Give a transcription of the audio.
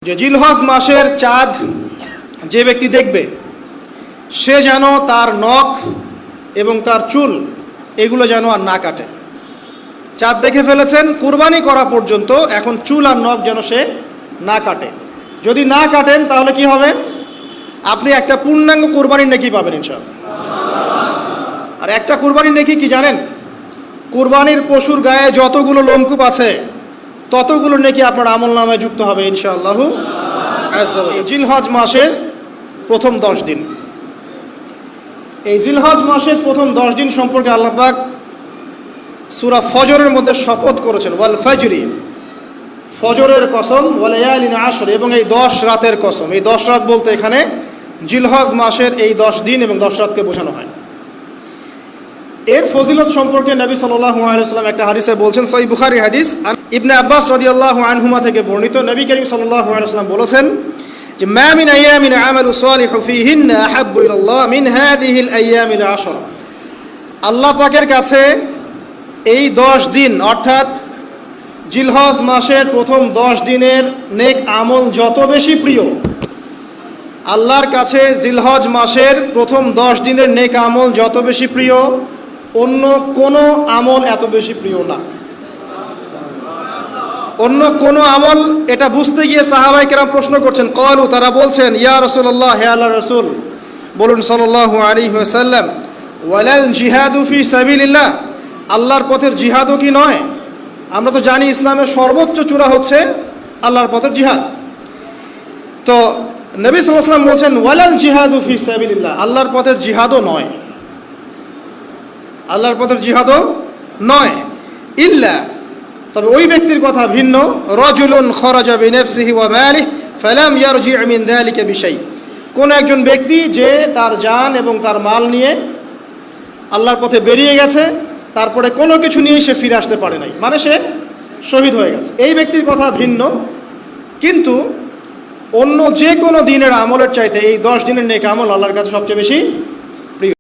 যে জিলহজ মাসের চাঁদ যে ব্যক্তি দেখবে সে যেন তার নখ এবং তার চুল এগুলো যেন আর না কাটে। চাঁদ দেখে ফেলেছেন, কুরবানি করা পর্যন্ত এখন চুল আর নখ যেন সে না কাটে। যদি না কাটেন তাহলে কি হবে? আপনি একটা পূর্ণাঙ্গ কুরবানির নেকি পাবেন ইনশাআল্লাহ। আর একটা কুরবানির নেকি কি জানেন? কুরবানির পশুর গায়ে যতগুলো লোমকূপ আছে ততগুলো নেকি আপনার আমল নামায় যুক্ত হবে ইনশাআল্লাহ। জিলহজ মাসের প্রথম 10 দিন, এই জিলহজ মাসের প্রথম 10 দিন সম্পর্কে আল্লাহ পাক সূরা ফজরের মধ্যে শপথ করেছেন, ওয়াল ফাজরি, ফজরের কসম, ওয়াল লায়ালিন আশর, এবং এই 10 রাতের কসম। এই 10 রাত বলতে এখানে জিলহজ মাসের এই 10 দিন এবং 10 রাতকে বোঝানো হয়। এর ফজিলত সম্পর্কে নবী সাল্লাল্লাহু আলাইহি ওয়াসাল্লাম একটা হাদিসে বলছেন, সহিহ বুখারী হাদিস, ইবনে আব্বাস রাদিয়াল্লাহু আনহুমা থেকে বর্ণিত, নবী করিম সাল্লাল্লাহু আলাইহি ওয়াসাল্লাম বলেছেন যে মা মিন আইয়ামিন আমালু সালিহু ফীহিন্না আহাব্বু ইলাল্লাহ মিন হাযিহিল আইয়ামিল আশর। আল্লাহ পাকের কাছে এই 10 দিন অর্থাৎ জিলহজ মাসের প্রথম 10 দিনের নেক আমল যত বেশি প্রিয়, আল্লাহর কাছে জিলহজ মাসের প্রথম 10 দিনের নেক আমল যত বেশি প্রিয়, অন্য কোনো আমল এত বেশি প্রিয় না। অন্য কোনো আমল, এটা বুঝতে গিয়ে সাহাবায়ে কেরাম প্রশ্ন করছেন, ক্বালু, তারা বলছেন, ইয়া রাসূলুল্লাহ, হে আল্লাহর রাসূল, বলুন সাল্লাল্লাহু আলাইহি ওয়াসাল্লাম, ওয়ালাল জিহাদু ফি সাবিলিল্লাহ, আল্লাহর পথের জিহাদও কি নয়? আমরা তো জানি ইসলামের সর্বোচ্চ চূড়া হচ্ছে আল্লাহর পথের জিহাদ। তো নবী সাল্লাল্লাহু আলাইহি ওয়াসাল্লাম বলছেন, ওয়ালাল জিহাদু ফি সাবিলিল্লাহ, আল্লাহর পথের জিহাদও নয়, আল্লাহর পথের জিহাদও নয়, ইল্লা, তবে ওই ব্যক্তির কথা ভিন্ন, রাজুলুন খরাজা বিনাফসিহি ওয়া মালিহি ফালাম ইয়ারজি মিন যালিকা বিশাই, কোন একজন ব্যক্তি যে তার জান এবং তার মাল নিয়ে আল্লাহর পথে বেরিয়ে গেছে, তারপরে কোনো কিছু নিয়ে সে ফিরে আসতে পারে নাই, মানে সে শহীদ হয়ে গেছে, এই ব্যক্তির কথা ভিন্ন। কিন্তু অন্য যে কোনো দিনের আমলের চাইতে এই 10 দিনের নেক আমল আল্লাহর কাছে সবচেয়ে বেশি